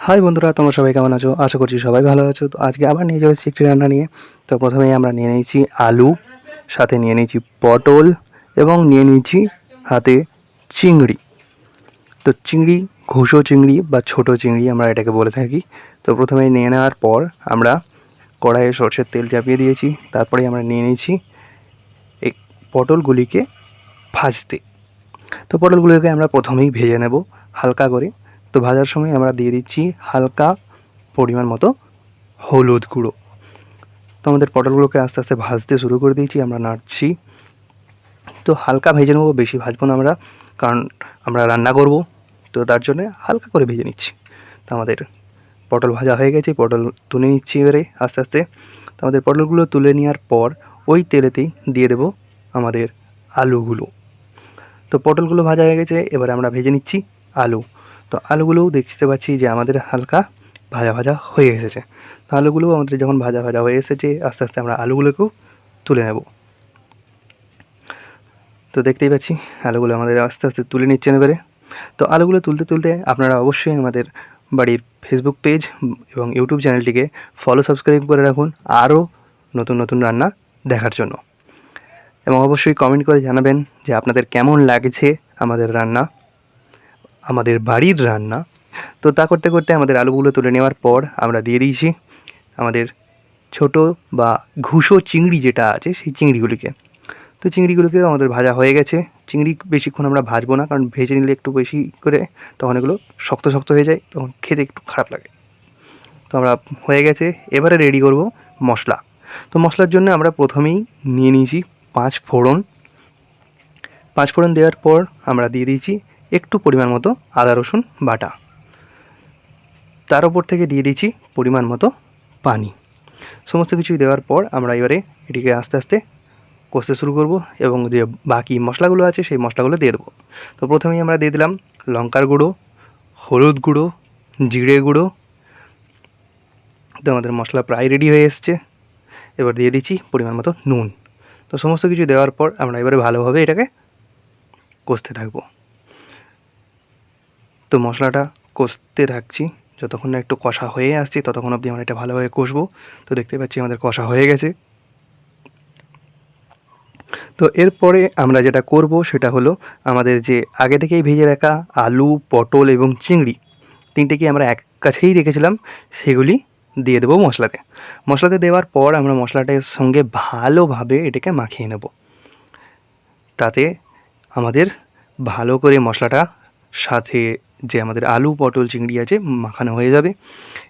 High বন্ধুরা, তোমরা সবাই কেমন আছো? আশা করছি সবাই ভালো আছো। তো আজকে আবার নিয়ে চলেছি একটি রান্না নিয়ে। তো প্রথমেই আমরা নিয়ে নিয়েছি আলু, সাথে নিয়ে নিয়েছি পটল এবং নিয়ে নিয়েছি হাতে চিংড়ি। তো চিংড়ি, ঘুষো চিংড়ি বা ছোটো চিংড়ি আমরা এটাকে বলে থাকি। তো প্রথমেই নিয়ে নেওয়ার পর আমরা কড়াইয়ে সরষের তেল চাপিয়ে দিয়েছি। তারপরে আমরা নিয়ে নিয়েছি এই পটলগুলিকে ভাজতে। তো পটলগুলোকে আমরা প্রথমেই ভেজে নেব হালকা করে। তো ভাজার সময় আমরা দিয়ে দিচ্ছি হালকা পরিমাণ মতো হলুদ গুঁড়ো। তো আমাদের পটলগুলোকে আস্তে আস্তে ভাজতে শুরু করে দিয়েছি, আমরা নাড়ছি। তো হালকা ভেজে নেবো, বেশি ভাজবো না আমরা, কারণ আমরা রান্না করব। তো তার জন্যে হালকা করে ভেজে নিচ্ছি। তো আমাদের পটল ভাজা হয়ে গেছে, পটল তুলে নিচ্ছি এবারে আস্তে আস্তে। তো আমাদের পটলগুলো তুলে নেওয়ার পর ওই তেলেতেই দিয়ে দেবো আমাদের আলুগুলো। তো পটলগুলো ভাজা হয়ে গেছে, এবারে আমরা ভেজে নিচ্ছি আলু। তো আলুগুলোও দেখতে পাচ্ছি যে আমাদের হালকা ভাজা ভাজা হয়ে এসেছে। তো আলুগুলো আমাদের যখন ভাজা ভাজা হয়ে এসেছে, আস্তে আস্তে আমরা আলুগুলোকেও তুলে নেব। তো দেখতেই পাচ্ছি আলুগুলো আমাদের আস্তে আস্তে তুলে নিচ্ছেন এবারে। তো আলুগুলো তুলতে তুলতে আপনারা অবশ্যই আমাদের বাড়ির ফেসবুক পেজ এবং ইউটিউব চ্যানেলটিকে সাবস্ক্রাইব করে রাখুন আরও নতুন নতুন রান্না দেখার জন্য। এবং অবশ্যই কমেন্ট করে জানাবেন যে আপনাদের কেমন লাগছে আমাদের রান্না, আমাদের বাড়ির রান্না। তো তা করতে করতে আমাদের আলুগুলো তুলে নেওয়ার পর আমরা দিয়ে দিয়েছি আমাদের ছোটো বা ঘুষো চিংড়ি যেটা আছে সেই চিংড়িগুলিকে। তো চিংড়িগুলোকে আমাদের ভাজা হয়ে গেছে। চিংড়ি বেশিক্ষণ আমরা ভাজবো না, কারণ ভেজে নিলে একটু বেশি করে তখন এগুলো শক্ত শক্ত হয়ে যায়, তখন খেতে একটু খারাপ লাগে। তো আমরা হয়ে গেছে, এবারে রেডি করব মশলা। তো মশলার জন্য আমরা প্রথমেই নিয়ে নিয়েছি 5 ফোড়ন। 5 ফোড়ন দেওয়ার পর আমরা দিয়ে দিয়েছি একটু পরিমাণ মতো আদা রসুন বাটা। তার উপর থেকে দিয়ে দিচ্ছি পরিমাণ মতো পানি। সমস্ত কিছু দেওয়ার পর আমরা এবারে এটিকে আস্তে আস্তে কষতে শুরু করব এবং যে বাকি মশলাগুলো আছে সেই মশলাগুলো দিয়ে দেবো। তো প্রথমেই আমরা দিয়ে দিলাম লঙ্কার গুঁড়ো, হলুদ গুঁড়ো, জিরে গুঁড়ো। তো আমাদের মশলা প্রায় রেডি হয়ে এসছে। এবার দিয়ে দিচ্ছি পরিমাণ মতো নুন। তো সমস্ত কিছু দেওয়ার পর আমরা এবারে ভালোভাবে এটাকে কষতে থাকবো। তো মশলাটা কষতে থাকছি, যতক্ষণ না একটু কষা হয়ে আসছে ততক্ষণ অবধি আমরা এটা ভালোভাবে কষবো। তো দেখতে পাচ্ছি আমাদের কষা হয়ে গেছে। তো এরপরে আমরা যেটা করব সেটা হলো আমাদের যে আগে থেকেই ভেজে রাখা আলু, পটল এবং চিংড়ি তিনটেকে আমরা এক কাছেই রেখেছিলাম, সেগুলি দিয়ে দেবো মশলাতে। মশলাতে দেওয়ার পর আমরা মশলাটার সঙ্গে ভালোভাবে এটাকে মাখিয়ে নেব। তাতে আমাদের ভালো করে মশলাটা সাথে যে আমাদের আলু, পটল, চিংড়ি আছে মাখানো হয়ে যাবে।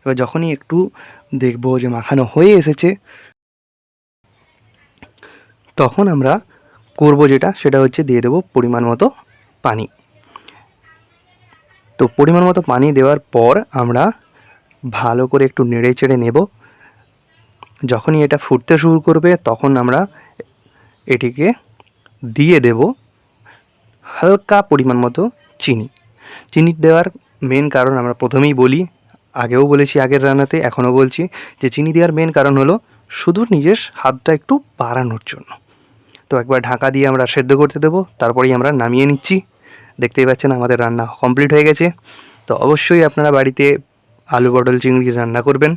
এবার যখনই একটু দেখব যে মাখানো হয়ে এসেছে, তখন আমরা করব যেটা, সেটা হচ্ছে দিয়ে দেবো পরিমাণ মতো পানি। তো পরিমাণ মতো পানি দেওয়ার পর আমরা ভালো করে একটু নেড়ে চেড়ে নেব। যখনই এটা ফুটতে শুরু করবে তখন আমরা এটিকে দিয়ে দেব হালকা পরিমাণ মতো চিনি। চিনি দেওয়ার মেন কারণ আমরা প্রথমেই বলি, আগেও বলেছি আগের রান্নাতে, এখনও বলছি যে চিনি দেওয়ার মেন কারণ হলো শুধু নিজের স্বাদটা একটু বাড়ানোর জন্য। তো একবার ঢাকা দিয়ে আমরা সেদ্ধ করতে দেবো, তারপরেই আমরা নামিয়ে নিচ্ছি। দেখতেই পাচ্ছেন আমাদের রান্না কমপ্লিট হয়ে গেছে। তো অবশ্যই আপনারা বাড়িতে আলু পটল চিংড়ি রান্না করবেন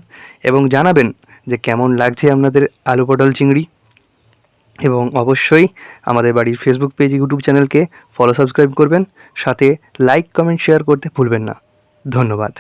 এবং জানাবেন যে কেমন লাগছে আপনাদের আলু পটল চিংড়ি। এবং অবশ্যই আমাদের বাড়ির ফেসবুক পেজ, ইউটিউব চ্যানেলকে সাবস্ক্রাইব করবেন, সাথে লাইক, কমেন্ট, শেয়ার করতে ভুলবেন না। ধন্যবাদ।